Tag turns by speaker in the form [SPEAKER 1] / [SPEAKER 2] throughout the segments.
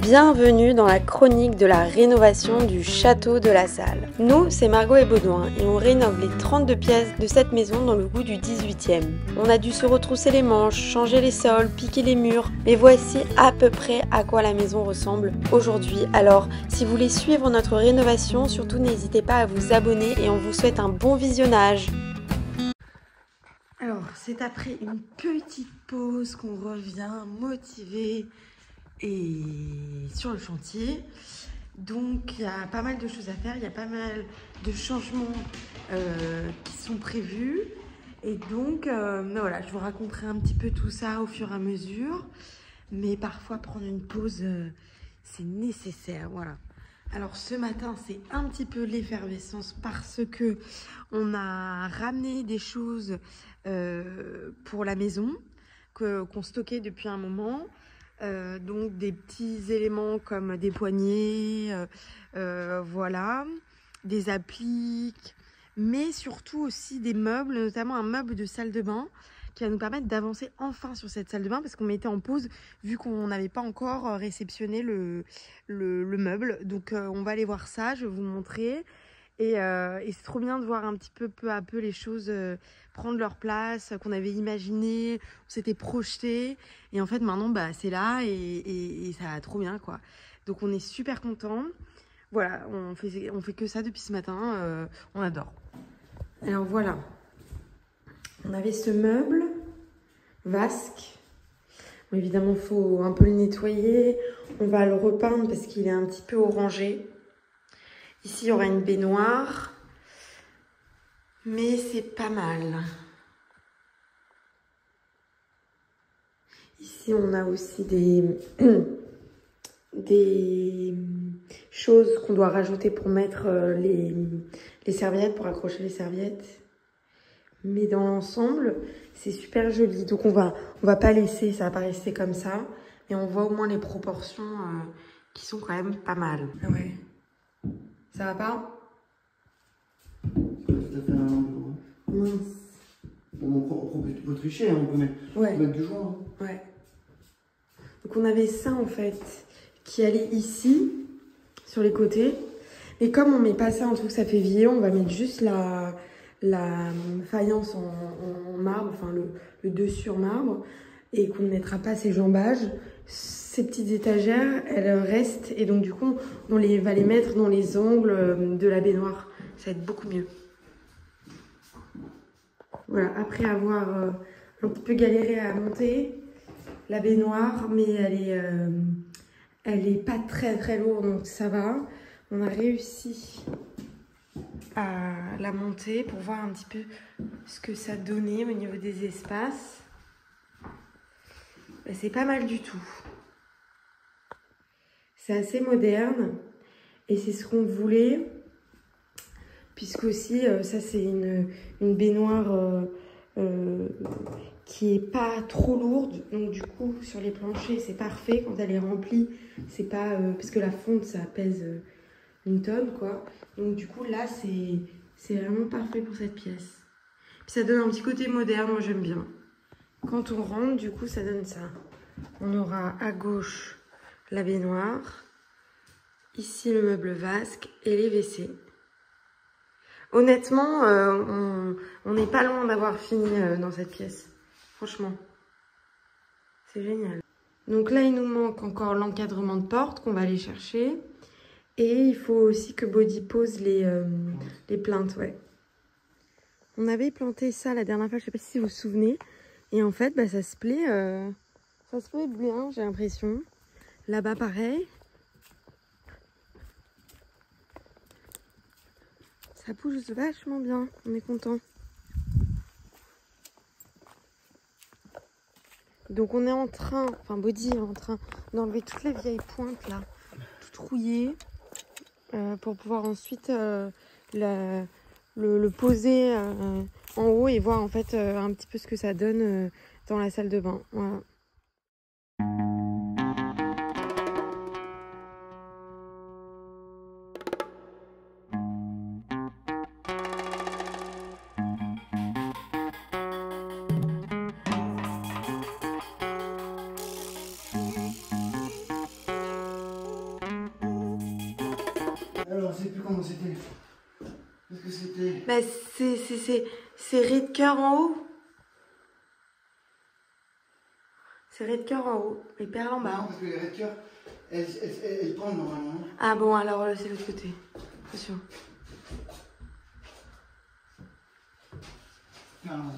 [SPEAKER 1] Bienvenue dans la chronique de la rénovation du château de la Salle. Nous, c'est Margot et Baudouin et on rénove les 32 pièces de cette maison dans le goût du 18e. On a dû se retrousser les manches, changer les sols, piquer les murs, mais voici à peu près à quoi la maison ressemble aujourd'hui. Alors, si vous voulez suivre notre rénovation, surtout n'hésitez pas à vous abonner et on vous souhaite un bon visionnage. Alors, c'est après une petite pause qu'on revient motivé et sur le chantier. Donc il y a pas mal de choses à faire, il y a pas mal de changements qui sont prévus. Et donc voilà, je vous raconterai un petit peu tout ça au fur et à mesure. Mais parfois prendre une pause, c'est nécessaire, voilà. Alors ce matin, c'est un petit peu l'effervescence parce que on a ramené des choses pour la maison qu'on stockait depuis un moment. Donc des petits éléments comme des poignées, voilà, des appliques, mais surtout aussi des meubles, notamment un meuble de salle de bain qui va nous permettre d'avancer enfin sur cette salle de bain parce qu'on mettait en pause vu qu'on n'avait pas encore réceptionné le meuble. Donc on va aller voir ça, je vais vous montrer. Et c'est trop bien de voir un petit peu à peu les choses prendre leur place, qu'on avait imaginé, on s'était projeté. Et en fait, maintenant, bah, c'est là et ça va trop bien, quoi. Donc, on est super contents. Voilà, on fait que ça depuis ce matin. On adore. Alors, voilà. On avait ce meuble vasque. Bon, évidemment, il faut un peu le nettoyer. On va le repeindre parce qu'il est un petit peu orangé. Ici, il y aura une baignoire, mais c'est pas mal. Ici, on a aussi des choses qu'on doit rajouter pour mettre les serviettes, pour accrocher les serviettes. Mais dans l'ensemble, c'est super joli. Donc, on va pas laisser, ça va pas rester comme ça. Et on voit au moins les proportions qui sont quand même pas mal. Ah ouais. Ça va pas?
[SPEAKER 2] Tout à fait un endroit.
[SPEAKER 1] Mince.
[SPEAKER 2] On peut tricher, hein, on peut mettre du joint. Hein.
[SPEAKER 1] Ouais. Donc on avait ça en fait qui allait ici, sur les côtés. Et comme on met pas ça en truc, ça fait vieillir, on va mettre juste la faïence en marbre, enfin le dessus en marbre, et qu'on ne mettra pas ces jambages. Ces petites étagères, elles restent, et donc du coup, on va les mettre dans les angles de la baignoire. Ça va être beaucoup mieux. Voilà, après avoir un petit peu galéré à monter la baignoire, mais elle est pas très lourde, donc ça va. On a réussi à la monter pour voir un petit peu ce que ça donnait au niveau des espaces. C'est pas mal du tout. C'est assez moderne et c'est ce qu'on voulait, puisque aussi ça c'est une baignoire qui est pas trop lourde, donc du coup sur les planchers c'est parfait. Quand elle est remplie, c'est pas parce que la fonte ça pèse une tonne quoi, donc du coup là c'est vraiment parfait pour cette pièce. Puis ça donne un petit côté moderne, moi j'aime bien. Quand on rentre, du coup ça donne ça. On aura à gauche la baignoire, ici le meuble vasque et les WC. Honnêtement, on n'est pas loin d'avoir fini dans cette pièce. Franchement, c'est génial. Donc là, il nous manque encore l'encadrement de porte qu'on va aller chercher. Et il faut aussi que Body pose les plinthes, ouais. On avait planté ça la dernière fois, je sais pas si vous vous souvenez. Et en fait, bah, ça se plaît bien, j'ai l'impression. Là-bas, pareil. Ça pousse vachement bien, on est content. Donc on est en train, enfin Body est en train d'enlever toutes les vieilles pointes là, toutes rouillées, pour pouvoir ensuite le poser en haut et voir en fait un petit peu ce que ça donne dans la salle de bain. Voilà.
[SPEAKER 2] sais plus comment c'était. Qu'est-ce que c'était?
[SPEAKER 1] Bah, c'est Redcœur en haut. C'est Redcœur en haut, les perles en bas.
[SPEAKER 2] Non, parce que les Redcœur, elles pendent normalement.
[SPEAKER 1] Ah bon, alors c'est l'autre côté. Attention.
[SPEAKER 2] Non.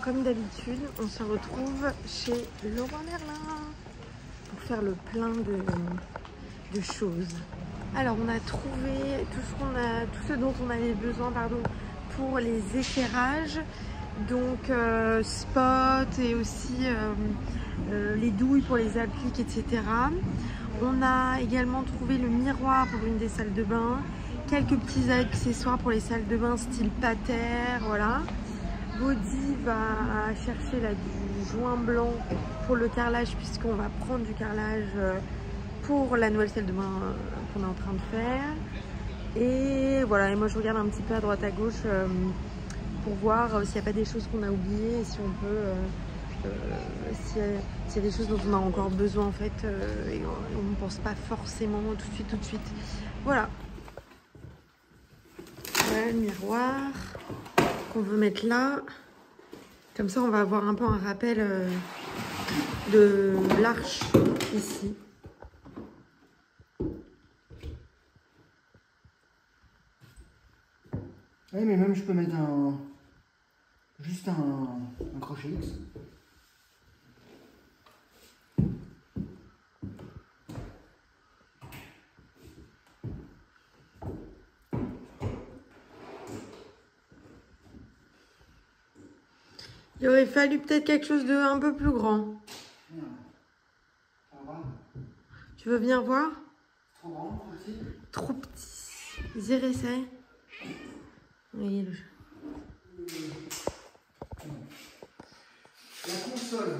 [SPEAKER 1] Comme d'habitude, on se retrouve chez Leroy Merlin pour faire le plein de choses. Alors, on a trouvé tout ce dont on avait besoin, pour les éclairages. Donc, spot et aussi les douilles pour les appliques, etc. On a également trouvé le miroir pour une des salles de bain, quelques petits accessoires pour les salles de bain style pater, voilà. Body va chercher là, du joint blanc pour le carrelage, puisqu'on va prendre du carrelage pour la nouvelle salle de bain qu'on est en train de faire. Et voilà, et moi je regarde un petit peu à droite à gauche pour voir s'il n'y a pas des choses qu'on a oubliées et si on peut, s'il y a des choses dont on a encore besoin en fait, et on ne pense pas forcément tout de suite. Voilà. Voilà le miroir qu'on veut mettre là. Comme ça, on va avoir un peu un rappel de l'arche ici.
[SPEAKER 2] Oui, mais même je peux mettre juste un crochet X.
[SPEAKER 1] Il aurait fallu peut-être quelque chose de un peu plus grand. Tu veux venir voir?
[SPEAKER 2] Trop grand, trop petit?
[SPEAKER 1] Trop petit. Zir essaye. Oui, le jeu.
[SPEAKER 2] La console.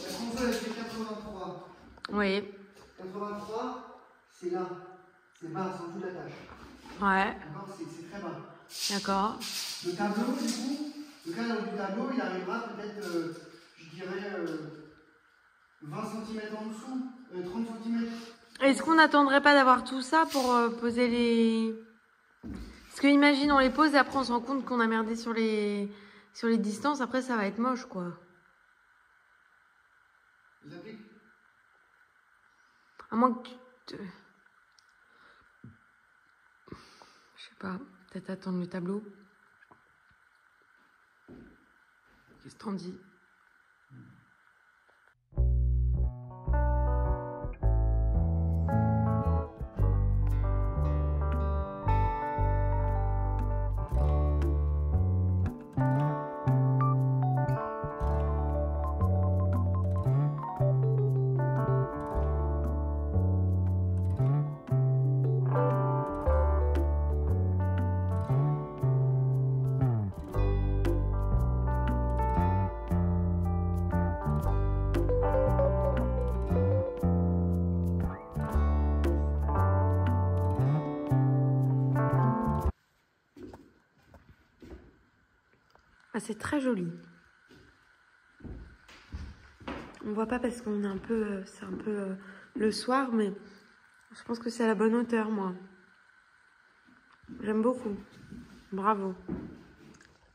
[SPEAKER 2] La console, elle fait 83.
[SPEAKER 1] Oui.
[SPEAKER 2] 83, c'est là. C'est bas, c'est en dessous de la tâche.
[SPEAKER 1] Ouais.
[SPEAKER 2] D'accord, c'est très bas.
[SPEAKER 1] D'accord.
[SPEAKER 2] Le tableau, du coup, le cadre du tableau, il arrivera peut-être, je dirais, 20 cm en dessous, 30 cm.
[SPEAKER 1] Est-ce qu'on n'attendrait pas d'avoir tout ça pour poser les... Parce que imagine, on les pose et après on se rend compte qu'on a merdé sur les distances. Après, ça va être moche, quoi.
[SPEAKER 2] Les appliques?
[SPEAKER 1] À moins que tu... Je sais pas, peut-être attendre le tableau. Qu'est-ce que t'en dis? Ah, c'est très joli. On voit pas parce qu'on est un peu, c'est un peu le soir, mais je pense que c'est à la bonne hauteur, moi. J'aime beaucoup. Bravo.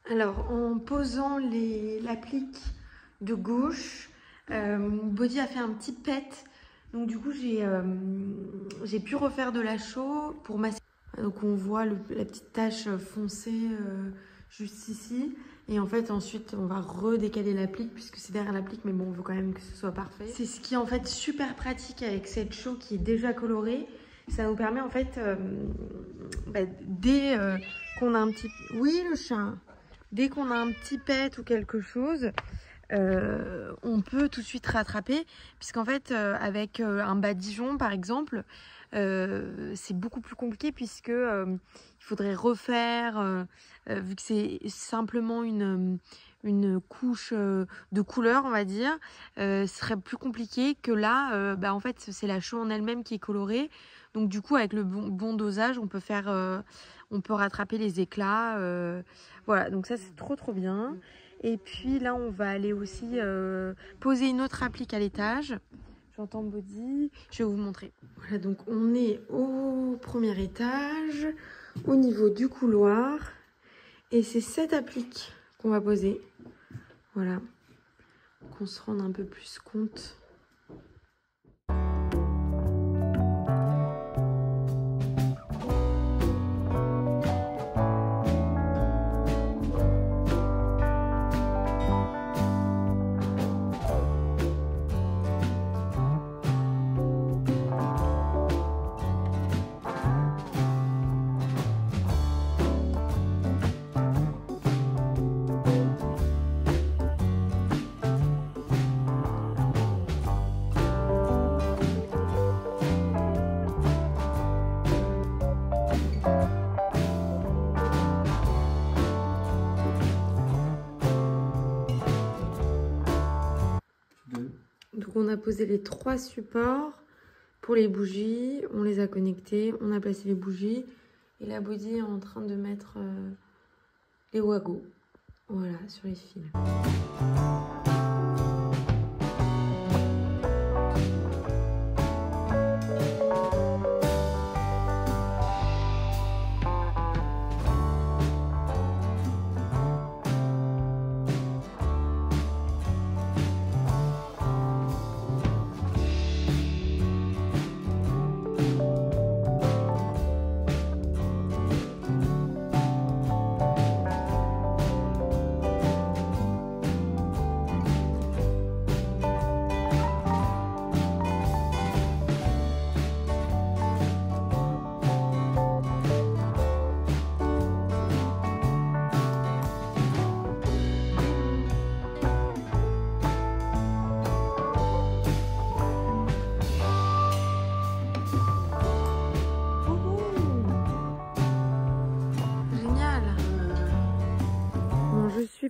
[SPEAKER 1] Alors, en posant l'applique de gauche, Body a fait un petit pet. Donc du coup, j'ai pu refaire de la chaux pour masser. Donc on voit la petite tache foncée juste ici. Et en fait, ensuite, on va redécaler l'applique puisque c'est derrière l'applique, mais bon, on veut quand même que ce soit parfait. C'est ce qui est en fait super pratique avec cette chaux qui est déjà colorée. Ça nous permet en fait, dès qu'on a un petit... Oui, le chat. Dès qu'on a un petit pet ou quelque chose, on peut tout de suite rattraper, puisqu'en fait, avec un badigeon, par exemple, c'est beaucoup plus compliqué, puisque il faudrait refaire, vu que c'est simplement une couche de couleur, on va dire, ce serait plus compliqué que là. En fait, c'est la chaux en elle-même qui est colorée. Donc du coup, avec le bon dosage, on peut rattraper les éclats. Voilà, donc ça, c'est trop bien. Et puis là, on va aller aussi poser une autre applique à l'étage. J'entends body. Je vais vous montrer. Voilà, donc on est au premier étage, au niveau du couloir. Et c'est cette applique qu'on va poser. Voilà. Qu'on se rende un peu plus compte. Donc on a posé les 3 supports pour les bougies, on les a connectés, on a placé les bougies et la body est en train de mettre les wagos, voilà, sur les fils.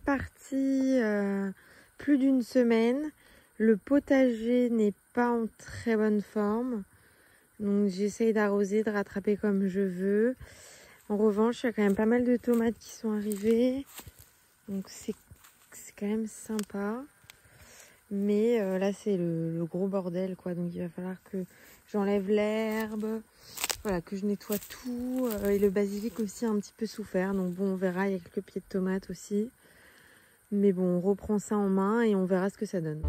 [SPEAKER 1] Partie plus d'une semaine. Le potager n'est pas en très bonne forme, donc j'essaye d'arroser, de rattraper comme je veux. En revanche, il y a quand même pas mal de tomates qui sont arrivées, donc c'est quand même sympa. Mais là c'est le gros bordel quoi, donc il va falloir que j'enlève l'herbe, voilà, que je nettoie tout. Et le basilic aussi a un petit peu souffert, donc bon, on verra. Il y a quelques pieds de tomates aussi. Mais bon, on reprend ça en main et on verra ce que ça donne.